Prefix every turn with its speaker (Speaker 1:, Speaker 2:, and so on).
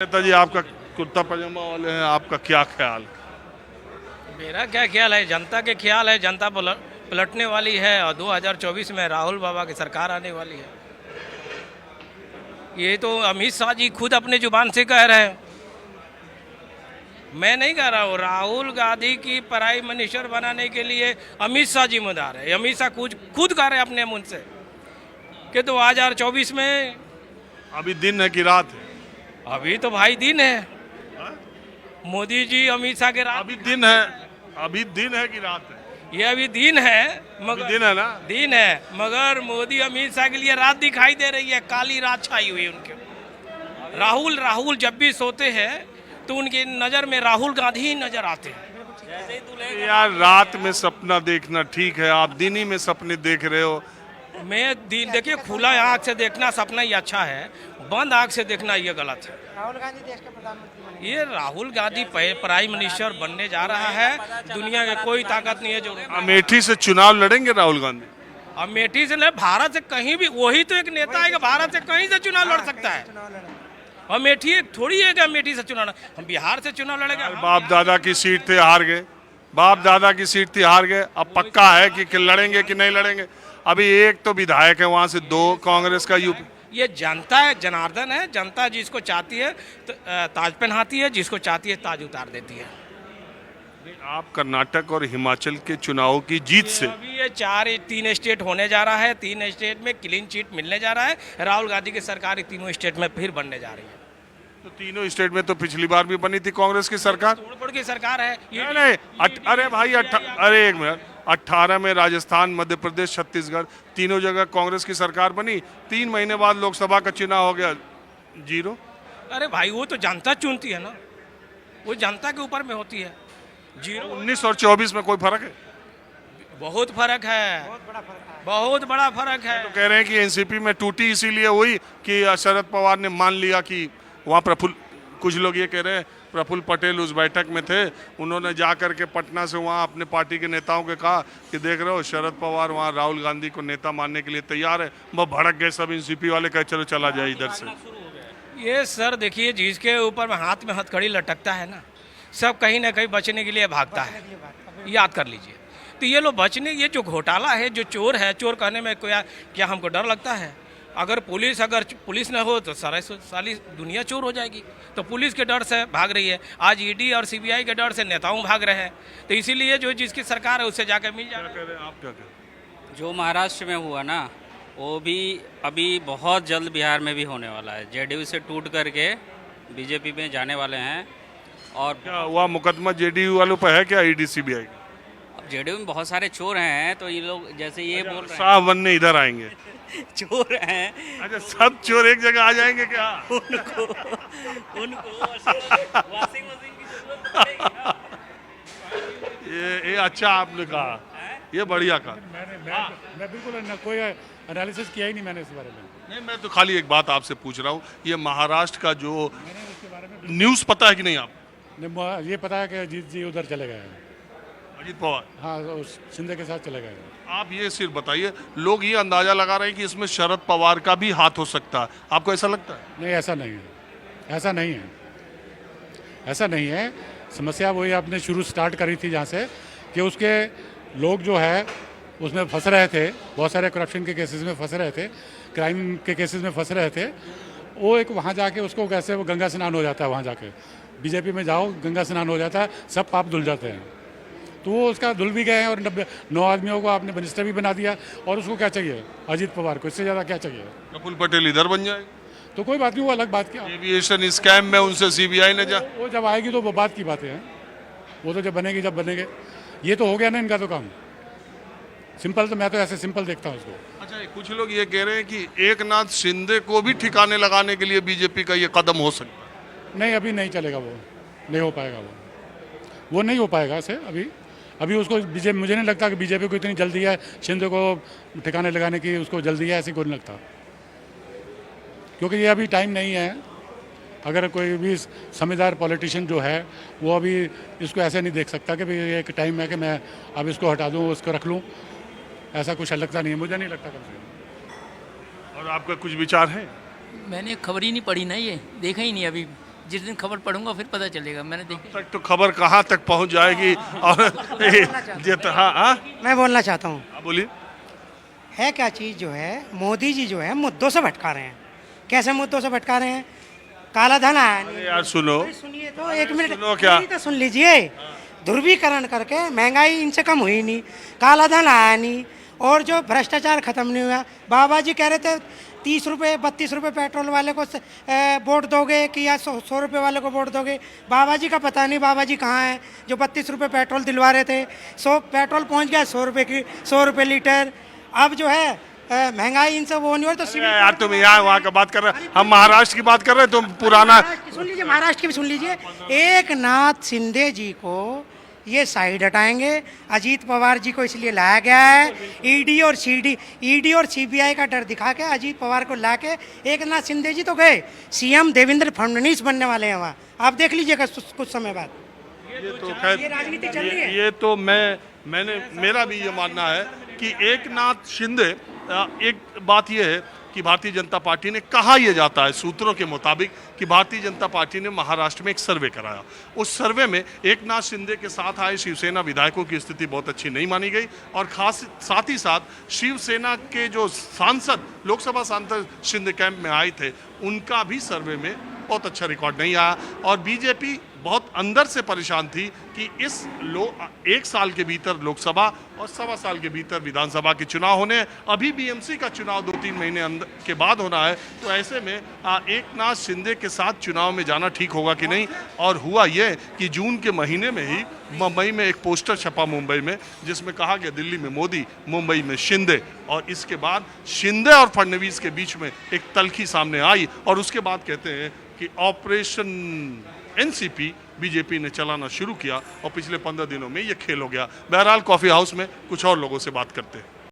Speaker 1: नेताजी आपका कुर्ता पजामा वाले हैं, आपका क्या ख्याल?
Speaker 2: मेरा क्या ख्याल है, जनता के ख्याल है, जनता पलटने वाली है और 2024 में राहुल बाबा की सरकार आने वाली है। ये तो अमित शाह जी खुद अपने जुबान से कह रहे हैं, मैं नहीं कह रहा हूँ। राहुल गांधी की प्राइम मिनिस्टर बनाने के लिए अमित शाह जिम्मेदार है। अमित शाह खुद कह रहे हैं अपने मुंह से कि 2024 में।
Speaker 1: अभी दिन है कि रात है?
Speaker 2: अभी तो भाई दिन है। मोदी जी अमित शाह के रात
Speaker 1: अभी दिन है, अभी दिन है कि रात है?
Speaker 2: ये अभी दिन है,
Speaker 1: अभी
Speaker 2: मगर
Speaker 1: दिन है ना?
Speaker 2: दिन है, मगर मोदी अमित शाह के लिए रात दिखाई दे रही है, काली रात छाई हुई है उनके। राहुल जब भी सोते हैं तो उनकी नज़र में राहुल गांधी ही नजर आते हैं।
Speaker 1: यार रात में सपना देखना ठीक है, आप दिन ही में सपने देख रहे हो।
Speaker 2: मैं दिन देखिए, खुला आँख से देखना सपना ही अच्छा है, बंद आँख से देखना ये गलत है।
Speaker 3: राहुल गांधी देश के प्रधानमंत्री बने।
Speaker 2: ये राहुल गांधी प्राइम मिनिस्टर बनने जा रहा है। दुनिया में कोई ताकत नहीं है जो
Speaker 1: अमेठी से चुनाव लड़ेंगे राहुल गांधी?
Speaker 2: अमेठी से नहीं, भारत से कहीं भी। वही तो एक नेता है कि भारत से कहीं से चुनाव लड़ सकता है।
Speaker 3: चुनाव लड़ा।
Speaker 2: अमेठी एक थोड़ी है कि अमेठी से चुनाव हम बिहार से चुनाव लड़ेंगे।
Speaker 1: बाप दादा की सीट थे, हार गए। बाप दादा की सीट थी, हार गए। अब पक्का है कि लड़ेंगे कि नहीं लड़ेंगे? अभी एक तो विधायक है वहां से, दो कांग्रेस का यूपी।
Speaker 2: ये जनता है, जनार्दन है। जनता जिसको चाहती है तो ताज पहनाती है, जिसको चाहती है ताज उतार देती है।
Speaker 1: आप कर्नाटक और हिमाचल के चुनावों की जीत से
Speaker 2: अभी ये 3 स्टेट होने जा रहा है। 3 स्टेट में क्लीन चिट मिलने जा रहा है। राहुल गांधी की सरकार तीनों स्टेट में फिर बनने जा रही है।
Speaker 1: तो तीनों स्टेट में तो पिछली बार भी बनी थी कांग्रेस की सरकार।
Speaker 2: तोड़फोड़ की सरकार है ये।
Speaker 1: नहीं अरे भाई अरे एक मिनट, 18 में राजस्थान, मध्य प्रदेश, छत्तीसगढ़, तीनों जगह कांग्रेस की सरकार बनी। 3 महीने बाद लोकसभा का चुनाव हो गया, जीरो।
Speaker 2: अरे भाई वो तो जनता चुनती है ना, वो जनता के ऊपर में होती है।
Speaker 1: 19 और 24 में कोई फर्क है?
Speaker 2: बहुत फर्क है,
Speaker 3: बहुत बड़ा फर्क है।
Speaker 2: बहुत बड़ा फर्क है।
Speaker 1: तो कह रहे हैं कि एनसीपी में टूटी इसीलिए हुई कि शरद पवार ने मान लिया कि वहाँ कुछ लोग ये कह रहे हैं प्रफुल्ल पटेल उस बैठक में थे, उन्होंने जा करके पटना से वहाँ अपने पार्टी के नेताओं के कहा कि देख रहे हो शरद पवार वहाँ राहुल गांधी को नेता मानने के लिए तैयार है। वह भड़क गए सब एनसीपी वाले, कहे चलो चला जाए इधर से।
Speaker 2: ये सर देखिए, जिसके ऊपर में हाथ में हथकड़ी लटकता है ना, सब कहीं ना कहीं बचने के लिए भागता है। याद कर लीजिए। तो ये लोग बचने, ये जो घोटाला है, जो चोर है, चोर कहने में क्या हमको डर लगता है? अगर पुलिस न हो तो सारी दुनिया चोर हो जाएगी। तो पुलिस के डर से भाग रही है। आज ईडी और सीबीआई के डर से नेताओं भाग रहे हैं। तो इसीलिए जो जिसकी सरकार है उससे जाकर मिल जाए।
Speaker 1: आप क्या कह रहे हैं?
Speaker 4: जो महाराष्ट्र में हुआ ना, वो भी अभी बहुत जल्द बिहार में भी होने वाला है। जेडीयू से टूट करके बीजेपी में जाने वाले हैं। और
Speaker 1: क्या हुआ, मुकदमा जेडीयू वालों पर है क्या, ईडी सीबीआई?
Speaker 4: अब जेडीयू में बहुत सारे चोर हैं, तो ये लोग जैसे ये बोल रहे
Speaker 1: साहब बनने इधर आएंगे?
Speaker 4: हैं चोर हैं,
Speaker 1: अच्छा, सब चोर एक जगह आ जाएंगे क्या?
Speaker 4: उनको वॉशिंग मशीन की जरूरत पड़ेगी।
Speaker 1: ये अच्छा आपने कहा, ये बढ़िया कहा।
Speaker 5: मैं बिल्कुल कोई एनालिसिस किया ही नहीं मैंने इस बारे में।
Speaker 1: नहीं, मैं तो खाली एक बात आपसे पूछ रहा हूँ, ये महाराष्ट्र का जो
Speaker 5: मैंने इसके बारे में
Speaker 1: न्यूज़ पता है कि नहीं आप?
Speaker 5: ये पता है कि अजीत जी उधर चले गए हैं।
Speaker 1: अजीत पवार,
Speaker 5: हाँ, उस शिंदे के साथ चले गए हैं।
Speaker 1: आप ये सिर्फ बताइए, लोग ये अंदाजा लगा रहे हैं कि इसमें शरद पवार का भी हाथ हो सकता है, आपको ऐसा लगता है?
Speaker 5: नहीं, ऐसा नहीं है, ऐसा नहीं है, ऐसा नहीं है। समस्या वही आपने शुरू स्टार्ट करी थी जहाँ से कि उसके लोग जो है उसमें फंस रहे थे, बहुत सारे करप्शन के केसेस में फंस रहे थे, क्राइम के केसेस में फंस रहे थे। वो एक वहाँ जाके उसको कैसे वो गंगा स्नान हो जाता है, वहाँ जाके बीजेपी में जाओ गंगा स्नान हो जाता है, सब पाप धुल जाते हैं। तो वो उसका धुल भी गए हैं और 9 आदमियों को आपने मिनिस्टर भी बना दिया। और उसको क्या चाहिए अजीत पवार को, इससे ज़्यादा क्या चाहिए?
Speaker 1: प्रफुल्ल पटेल इधर बन जाएगा
Speaker 5: तो कोई बात नहीं, वो अलग बात क्या।
Speaker 1: एविएशन स्कैम में उनसे सीबीआई ने जा
Speaker 5: वो जब आएगी तो वो बात की बातें हैं, वो तो जब बनेगी जब बनेंगे। ये तो हो गया ना इनका तो काम सिंपल। तो मैं तो ऐसे सिंपल देखता हूँ इसको।
Speaker 1: अच्छा, कुछ लोग ये कह रहे हैं कि एकनाथ शिंदे को भी ठिकाने लगाने के लिए बीजेपी का ये कदम हो सकता है।
Speaker 5: नहीं, अभी नहीं चलेगा, वो नहीं हो पाएगा, वो नहीं हो पाएगा ऐसे अभी उसको बीजेपी, मुझे नहीं लगता कि बीजेपी को इतनी जल्दी है शिंदे को ठिकाने लगाने की, उसको जल्दी है ऐसे कोई नहीं लगता, क्योंकि ये अभी टाइम नहीं है। अगर कोई भी समझदार पॉलिटिशियन जो है वो अभी इसको ऐसे नहीं देख सकता कि भाई ये एक टाइम है कि मैं अब इसको हटा दूँ, उसको रख लूँ। ऐसा कुछ लगता नहीं है, मुझे नहीं लगता कम से कम।
Speaker 1: और आपका कुछ विचार है?
Speaker 6: मैंने खबर ही नहीं पढ़ी ना, ये देखा ही नहीं अभी जिस दिन खबर पढ़ूंगा फिर पता चलेगा। मैंने देखी
Speaker 1: तक तो खबर कहाँ तक पहुँच जाएगी और हाँ
Speaker 3: मैं बोलना चाहता हूँ,
Speaker 1: बोलिए।
Speaker 3: है क्या चीज़ जो है, मोदी जी जो है मुद्दों से भटका रहे हैं। कैसे मुद्दों से भटका रहे हैं? काला धन आया नहीं।
Speaker 1: अरे यार सुनो,
Speaker 3: अरे सुनिए तो, एक मिनट
Speaker 1: सुनो क्या?
Speaker 3: मेरी तो सुन लीजिए। ध्रुवीकरण करके महंगाई इनसे कम हुई नहीं, काला धन आया नहीं, और जो भ्रष्टाचार खत्म नहीं हुआ। बाबा जी कह रहे थे 30 रुपये 32 रुपये पेट्रोल वाले को वोट दोगे कि या 100 रुपये वाले को वोट दोगे। बाबा जी का पता नहीं, बाबा जी कहाँ हैं जो 32 रुपये पेट्रोल दिलवा रहे थे। पेट्रोल पहुँच गया 100 रुपये लीटर। अब जो है महंगाई इनसे वो नहीं हो तो
Speaker 1: अरे यार तुम यहाँ वहाँ का बात कर रहे हैं, हम महाराष्ट्र की बात कर रहे हैं, तुम पुराना।
Speaker 3: सुन लीजिए, महाराष्ट्र की भी सुन लीजिए। एक नाथ शिंदे जी को ये साइड हटाएंगे, अजीत पवार जी को इसलिए लाया गया है। ईडी और सीबीआई का डर दिखा के अजीत पवार को लाके एक नाथ शिंदे जी तो गए, सीएम देवेंद्र फडणवीस बनने वाले हैं वहाँ। आप देख लीजिएगा कुछ समय बाद।
Speaker 1: ये तो खैर
Speaker 3: ये राजनीति चल रही है।
Speaker 1: ये तो मेरा भी ये मानना है कि एक नाथ शिंदे, एक बात ये है कि भारतीय जनता पार्टी ने कहा यह जाता है सूत्रों के मुताबिक कि भारतीय जनता पार्टी ने महाराष्ट्र में एक सर्वे कराया। उस सर्वे में एक नाथ शिंदे के साथ आए शिवसेना विधायकों की स्थिति बहुत अच्छी नहीं मानी गई, और खास साथ ही साथ शिवसेना के जो सांसद, लोकसभा सांसद शिंदे कैंप में आए थे, उनका भी सर्वे में बहुत अच्छा रिकॉर्ड नहीं आया। और बीजेपी बहुत अंदर से परेशान थी कि इस 1 साल के भीतर लोकसभा और 1.25 साल के भीतर विधानसभा के चुनाव होने हैं। अभी बीएमसी का चुनाव 2-3 महीने के बाद होना है, तो ऐसे में एक नाथ शिंदे के साथ चुनाव में जाना ठीक होगा कि नहीं। और हुआ यह कि जून के महीने में ही मुंबई में एक पोस्टर छपा मुंबई में, जिसमें कहा गया दिल्ली में मोदी, मुंबई में शिंदे, और इसके बाद शिंदे और फडणवीस के बीच में एक तल्खी सामने आई, और उसके बाद कहते हैं कि ऑपरेशन एनसीपी बीजेपी ने चलाना शुरू किया, और पिछले 15 दिनों में ये खेल हो गया। बहरहाल कॉफ़ी हाउस में कुछ और लोगों से बात करते हैं।